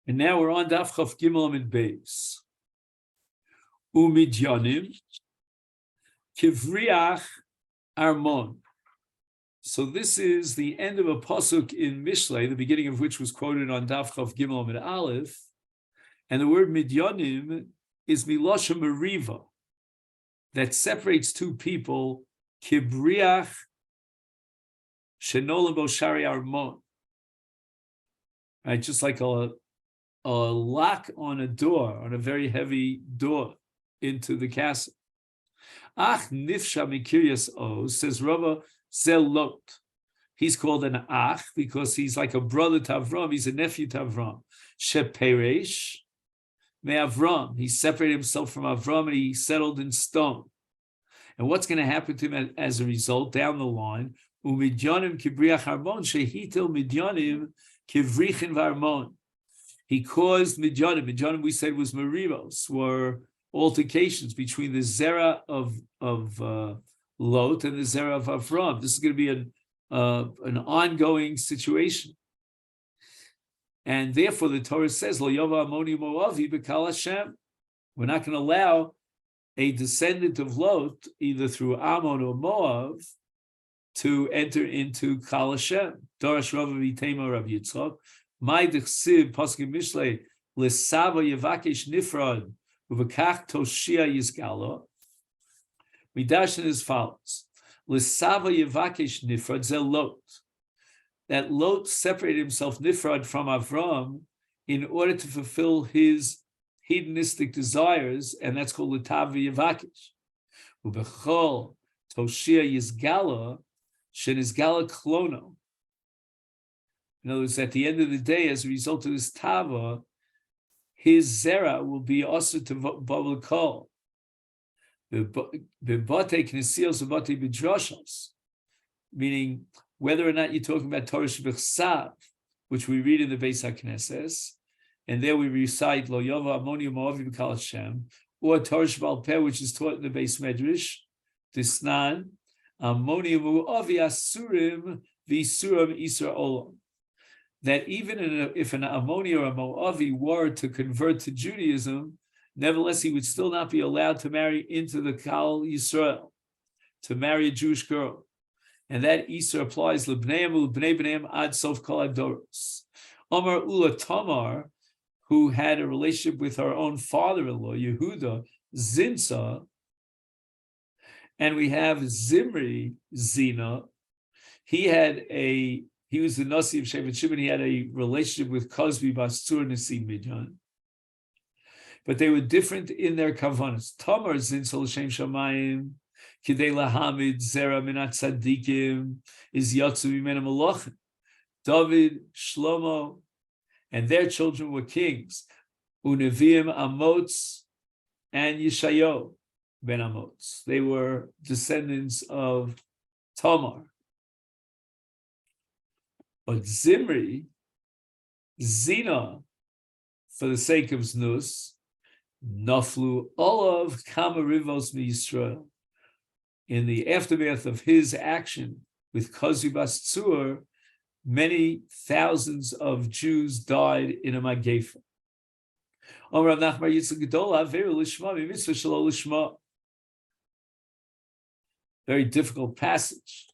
And now we're on Daf Chaf Gimel and Beis. Umidyanim Kivriach Armon. So this is the end of a pasuk in Mishlei, the beginning of which was quoted on Daf Chaf Gimel and Aleph. And the word Midyanim is Milosha Meriva, that separates two people, Kibriach Shenolim Boshari Armon. Right, just like a lock on a door, on a very heavy door into the castle. Ach nifsha mikiryas o, says Rava Zelot. He's called an ach because he's like a brother to Avram, he's a nephew to Avram. Sheperesh me Avram. He separated himself from Avram and he settled in stone. And what's going to happen to him as a result down the line? Umidyanim kibriach harmon shehitel midyanim kivrichin varmon. He caused Midyanim. Midyanim, we said, was merivos, were altercations between the Zerah of Lot and the Zerah of Avram. This is going to be an ongoing situation. And therefore, the Torah says, Lo yova amoni moavi b'kal Hashem. We're not going to allow a descendant of Lot, either through Ammon or Moab, to enter into Kal Hashem. Dorash Rav Vitema Rav Yitzchak. My dechsiv pasuk mishlei l'sava yevakesh nifrad uvekach toshia yizgalo. We dash it as follows: l'sava yevakesh nifrad zel Lot. That Lot separated himself nifrad from Avram in order to fulfill his hedonistic desires, and that's called l'tava yevakesh. Uvechol toshia yizgalo shenizgala klono. In other words, at the end of the day, as a result of this tava, his zera will be also to bubble kol. Meaning, whether or not you're talking about Torah Shebechsav, which we read in the Beis HaKnesses, and there we recite Lo Yova Amoni Moavi B'Kal Hashem, or Torah Shebal Peh, which is taught in the Beis Medrash, Tisnan, Amoni Moavi Asurim V'Isurim Isra Olam. That even if an Ammoni or a Moavi were to convert to Judaism, nevertheless, he would still not be allowed to marry into the Kal Yisrael, to marry a Jewish girl. And that Isra applies L'bneiim L'bnei Bneiim Ad Sof Kol Adoros. Omar Ula Tamar, who had a relationship with her own father-in-law, Yehuda, Zinsa, and we have Zimri, Zina. He was the Nasi of Shevet Shimon. He had a relationship with Kozbi Basur Nasi Midyan. But they were different in their kavanas. Tamar Zinsel Shem Shamayim, Kidei Lahamid, Zera Minat Tzadikim, is Yatsu Mimena Malachim. David, Shlomo, and their children were kings. Uneviim Amots and Yishayo ben Amots. They were descendants of Tamar. But Zimri, Zina, for the sake of Znus, Naflu Olav Kama Rivos Mi Yisrael. In the aftermath of his action with Kozi Bas Tzur, many thousands of Jews died in a Magefa. Rav Nachman Yitzchak Gedola, Veru Lishma, Mitzvah Shelo Lishma. Very difficult passage.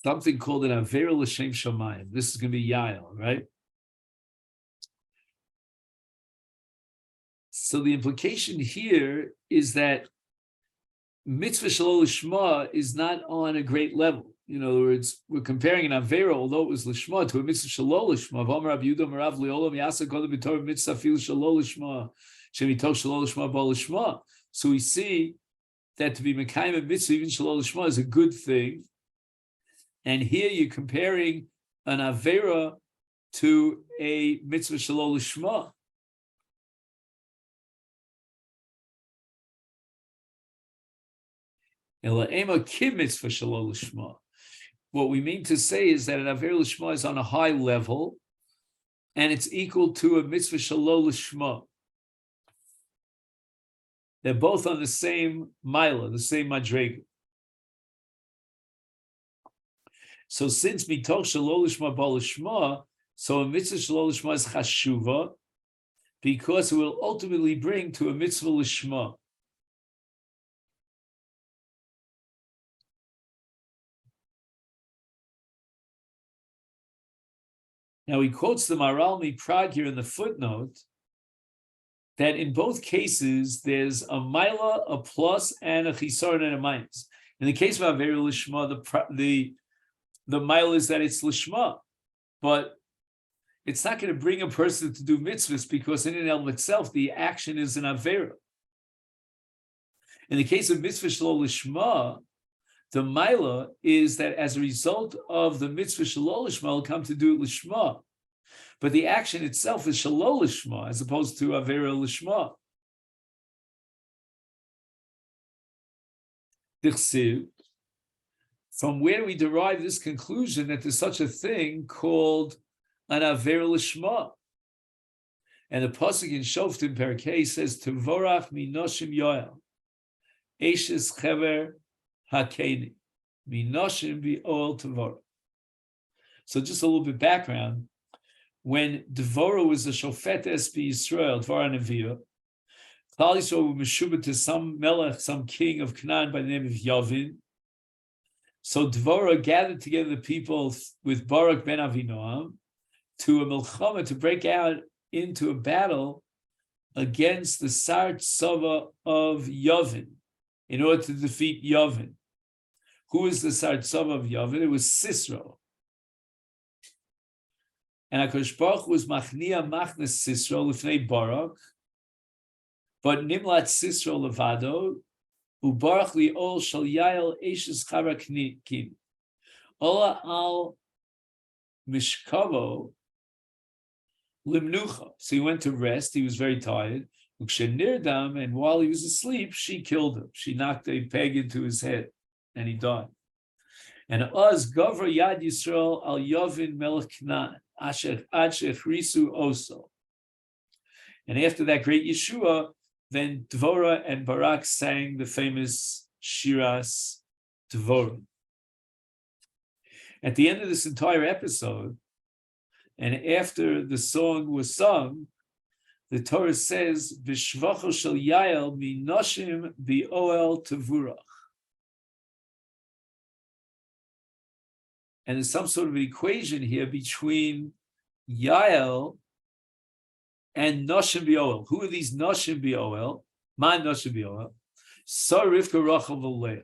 Something called an Avera L'Shem Shamayim. This is going to be Yael, right? So the implication here is that Mitzvah Shelo Lishma is not on a great level. In other words, we're comparing an Avera, although it was Lishma, to a Mitzvah Shelo Lishma. V'Omer Rav Yehuda Merav Le'olam Yasa Kodem B'Torah Mitzvah Fil Shelo Lishma Shemitoch Shelo Lishma Bo Lishma. So we see that to be Mekayim of Mitzvah, even Shelo Lishma, is a good thing. And here you're comparing an Avera to a Mitzvah Shelo Lishma. What we mean to say is that an Avera Lishma is on a high level, and it's equal to a Mitzvah Shelo Lishma. They're both on the same mila, the same madrega. So since mitoch shelo lishma ba lishma, so a mitzvah shelo lishma is chashuva, because it will ultimately bring to a mitzvah lishma. Now he quotes the Maharal Miprag here in the footnote that in both cases there's a mila, a plus, and a chisaron and a minus. In the case of Avera Lishma, the mila is that it's lishma, but it's not going to bring a person to do mitzvahs because in and of itself the action is an Avera. In the case of mitzvah shelo lishma, the mila is that as a result of the mitzvah shelo lishma, will come to do it lishma, but the action itself is shelo lishma as opposed to avera lishma. From where we derive this conclusion that there's such a thing called an avera lishma, and the pasuk in Shoftim Perkei says Tevorach minoshim yoel eshes chever hakeni minoshim bi'ol tevora. So just a little bit background. When Devorah was a shofetes b'Yisrael, Dvorah Neviah, Klal Yisrael were meshubah to some melech, some king of Canaan by the name of Yavin. So Devorah gathered together the people with Barak ben Avinoam to a milchama, to break out into a battle against the Sar Tzava of Yavin in order to defeat Yavin. Who was the Sar Tzava of Yavin? It was Sisera. And HaKadosh Baruch Hu was machnia machnes Sisera lifnei Barak, but nimlat Sisera levado, ubarach li'ol shal yael eshes chara kin. Ola al mishkavo limnucha. So he went to rest. He was very tired. Ukshenir and while he was asleep, she killed him. She knocked a peg into his head, and he died. And Oz Gavra Yad Yisrael al Yavin Melech Canaan Asher Risu Oso. And after that great Yeshua, then Dvorah and Barak sang the famous Shiras Dvorah. At the end of this entire episode, and after the song was sung, the Torah says, "V'shvacho shel Yael minoshim bi'oel tevurach." And there's some sort of equation here between Yael and Noshim B'Oel. Who are these Noshim B'Oel? Ma Noshim B'Oel. So Rivka Rachel V'Leah.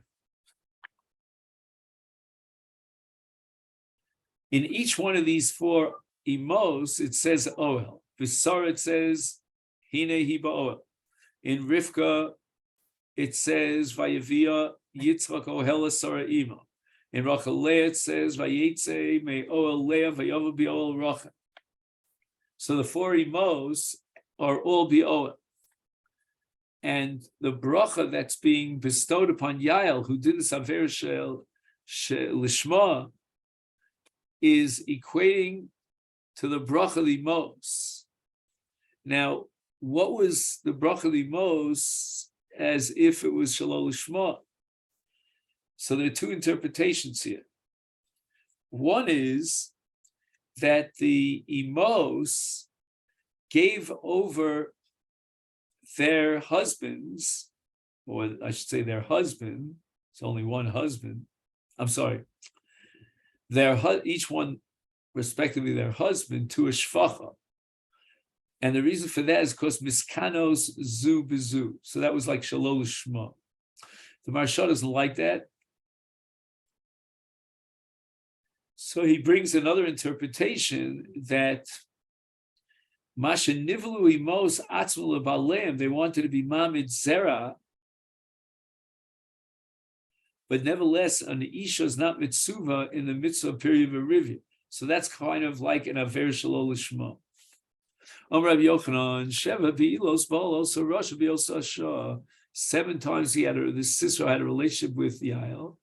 In each one of these four emos, it says Oel. V'Sar it says Hine Hi Ba'Oel. In Rivka, it says Vayavia Yitzchak Ohela Sarah Ima. In Rachel Leah it says Vayetze Me Oel Leah Vayova B'Oel Rachel. So the four emos are all B'Oel. And the bracha that's being bestowed upon Yael, who did this Aver Shel Lishma, is equating to the bracha limos. Now, what was the bracha limos as if it was Shalol Lishma? So there are two interpretations here. One is that the emos gave over their husbands, or I should say their husband, it's only one husband, I'm sorry, each one respectively their husband, to a shvacha. And the reason for that is because miskanos zu bezu. So that was like Shalol Lishma. The Maharsha doesn't like that. So he brings another interpretation that Masha Nivlu Imos Atzmul Baleim, they wanted to be Mamid Zera, but nevertheless, an Isha is not Mitsuva in the mitzvah period of a rivya. So that's kind of like an Aver Shalol Lishma. Rabbi Yochanan, Sheva B'ilos Balos, so Rosh B'Yos Asha. 7 times this sister had a relationship with Yael.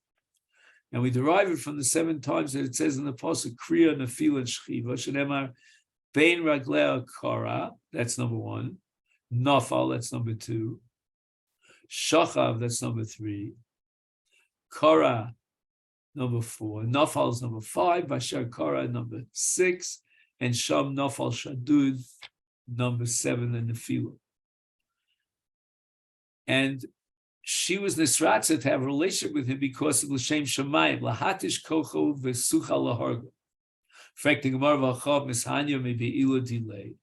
And we derive it from the 7 times that it says in the pasuk Kriya, Nefila, and Shchiva, Shenemar, Bein Raglea Kara, that's number 1. Nafal, that's number 2. Shochav, that's number 3. Korah, number 4. Nafal is number 5. Bashar Korah, number 6. And Sham Nafal Shadud, number 7 in the Nefilah. And she was nisratza to have a relationship with him because of l'shem shamayim, lahatish kocho v'sucha laharga. Fracting Gemara v'achav mishanya maybe ila delay.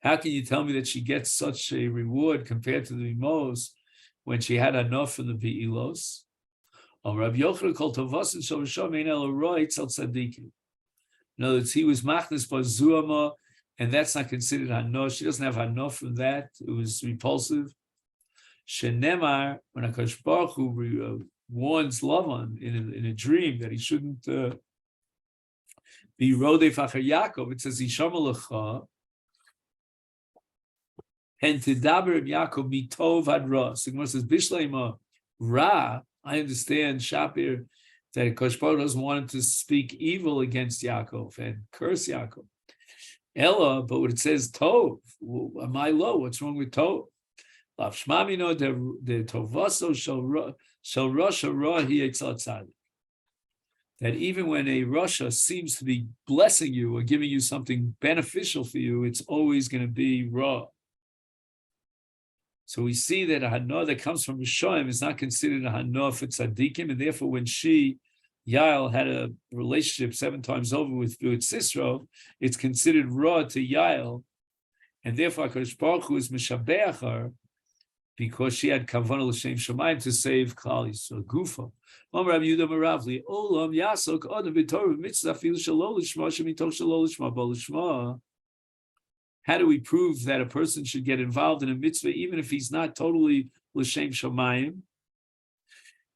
How can you tell me that she gets such a reward compared to the Mimos when she had enough from the Be'ilos? Rabbi Yochanan called Tavasin Shal Rishon Mein El Roi Tzal Tzadikim. In other words, he was machnes bazuama, and that's not considered hanosh. She doesn't have hanosh from that. It was repulsive. Shenemar, when HaKadosh Baruch Hu warns Lavan in a dream that he shouldn't be rodef achar Yaakov, it says Yishama Lecha and Tidaber Yaakov mitov ad ra. So Gemara says Bishleima Ra. I understand Shapir that HaKadosh Baruch Hu doesn't want him to speak evil against Yaakov and curse Yaakov. Ella, but when it says Tov, am I low? What's wrong with Tov? The Tovaso shall Russia Ra he that even when a Russia seems to be blessing you or giving you something beneficial for you, it's always going to be Ra. So we see that a Hanoah that comes from Rishonim is not considered a Hanoah for Tzadikim, and therefore when Yael had a relationship 7 times over with Sisro, it's considered Ra to Yael, and therefore HaKadosh Baruch Hu is Mishabeach her, because she had kavanah l'shem shamayim to save Klal Yisrael. Gufa. Rabbi Yehuda Maravli. Olam yasok adam b'torah mitzvah fil shelo l'shma shemitoch shelo l'shma bo l'shma. How do we prove that a person should get involved in a mitzvah even if he's not totally l'shem shamayim?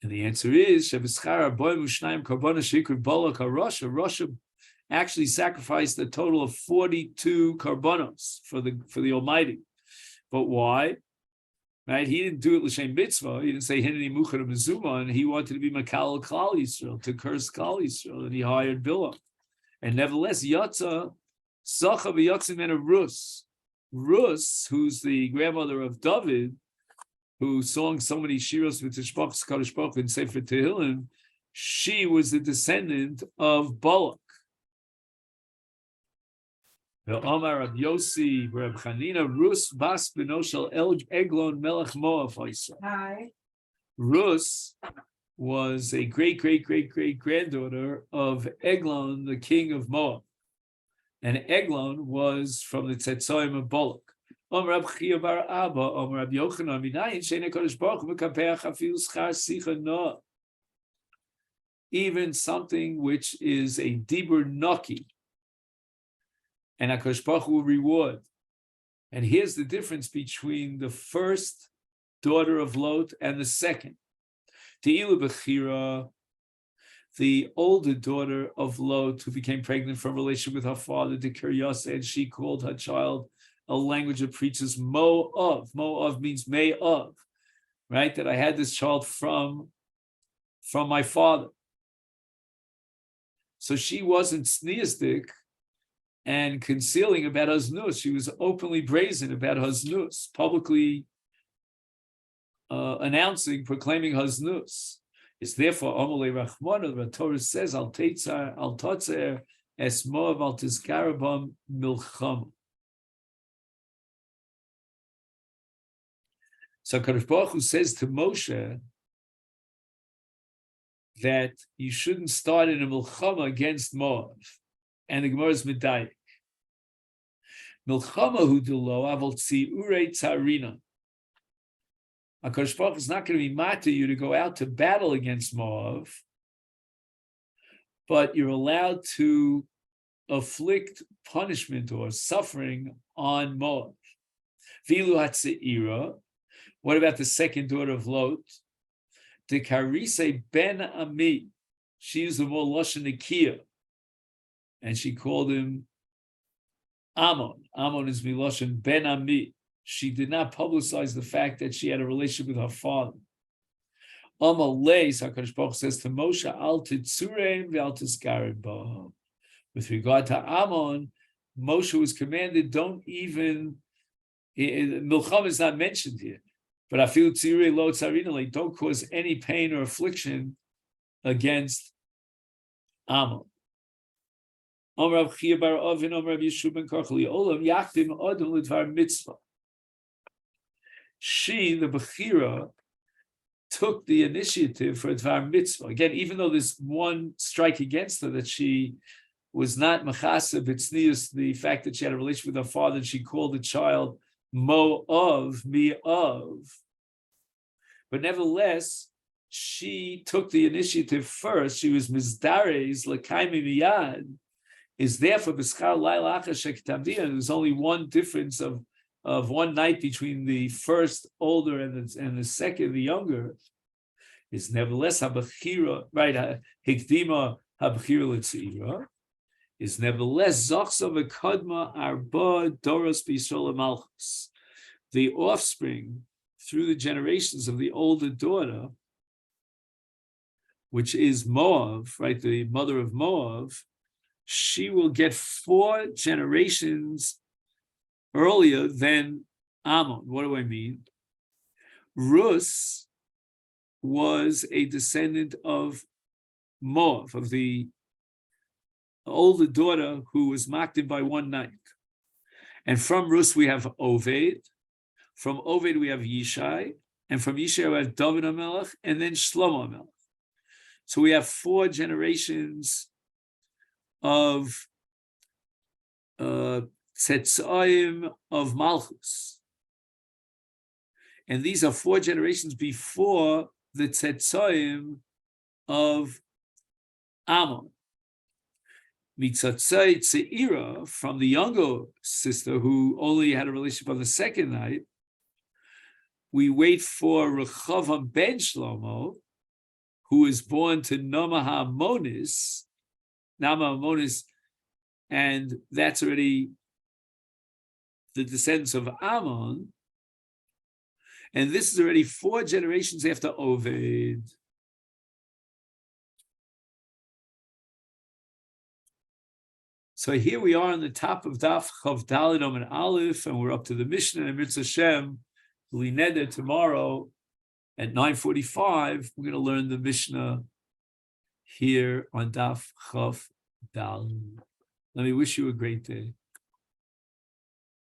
And the answer is shevischar boim ushnayim karbana shikr bolak harasha. Russia actually sacrificed a total of 42 karbanos for the Almighty. But why? Right, he didn't do it l'shem mitzvah. He didn't say hineni muchar mezuma, and he wanted to be makal Klal Yisrael, to curse Klal Yisrael, and he hired Bilam. And nevertheless, Yatza Zacha v'Yatzim and a Rus, who's the grandmother of David, who sang so many shiros with Tishbach's Kadosh Baruch Hu in Sefer Tehillim. She was the descendant of Balak. The Omar Rab Yossi, Rab Chanina, Rus Bas Benoshel El Eglon Melech Moav. Hi. Rus was a great granddaughter of Eglon, the king of Moab, and Eglon was from the Tzetzoim of Balak. Omar Rab Chia Bar Abba, Omar Rab Yochanan, Minayin Shein HaKadosh Baruch Hu Mekapeach Afil Schar Sicha Noah. Even something which is a dibur naki, and HaKadosh Baruch Hu will reward. And here's the difference between the first daughter of Lot and the second. Te'ilu Bechira, the older daughter of Lot, who became pregnant from a relationship with her father, the Kiryasa, and she called her child a language of preachers, Mo'av. Mo'av means may of, right? That I had this child from my father. So she wasn't sneistic and concealing about her znus. She was openly brazen about her znus, publicly announcing, proclaiming her znus. It's therefore Amalei Rachmana, the Torah says, Al Totzer Es Moav Al Tizkarabam Milcham. So Kadosh Baruch Hu says to Moshe that you shouldn't start in a milchama against Moab. And the Gemara is medayik. Milchama hu delo aval tziurei tzarina. HaKadosh Baruch Hu is not going to be mad to you to go out to battle against Moab, but you're allowed to afflict punishment or suffering on Moab. Vilu hatzeira. What about the second daughter of Lot? The Karise ben Ami. She used the more lashon nikia, and she called him Ammon. Ammon is miloshin ben Ami. She did not publicize the fact that she had a relationship with her father. Amalei, HaKadosh Baruch Hu says to Moshe, Al titzureim ve'al tizkarim ba'am. With regard to Ammon, Moshe was commanded, don't even, Milcham is not mentioned here, But I feel tzirei lo tzarinale, don't cause any pain or affliction against Ammon. Omar Rav Chia bar Ovin, Omar Rav Yeshua ben Karcheli, Olam Yachdim Odom Lidvar Mitzvah. She, the Bechira, took the initiative for Dvar Mitzvah. Again, even though there's one strike against her that she was not Machaseh B'tznius, the fact that she had a relationship with her father and she called the child Mo of, me of. But nevertheless, she took the initiative first. She was Mizdares L'kaimi Miyad, is therefore B'schar Laila Acha Shektamdiya. There's only one difference of one night between the first older and the second, the younger, is nevertheless habachira, right? Hikdima habachira l'tzira is nevertheless zochsa v'kadma arba doros b'Yisrael malchus. The offspring through the generations of the older daughter, which is Moab, right? The mother of Moab, she will get 4 generations earlier than Ammon. What do I mean? Rus was a descendant of Moab, of the older daughter who was makdim by one night. And from Rus we have Oved. From Oved we have Yishai. And from Yishai we have David HaMelech and then Shlomo HaMelech. So we have 4 generations of Tzetzaim of Malchus. And these are 4 generations before the Tzetzaim of Ammon. Mitzatzai Tzeira, from the younger sister who only had a relationship on the second night, we wait for Rechavam ben Shlomo, who is born to Nama HaMonis, and that's already the descendants of Ammon, and this is already 4 generations after Oved. So here we are on the top of Daf Chav Daled Amud Aleph, and we're up to the Mishnah, and Mitzvah Shem, Lineda tomorrow at 9:45, we're going to learn the Mishnah here on Daf Chav Daled. Let me wish you a great day.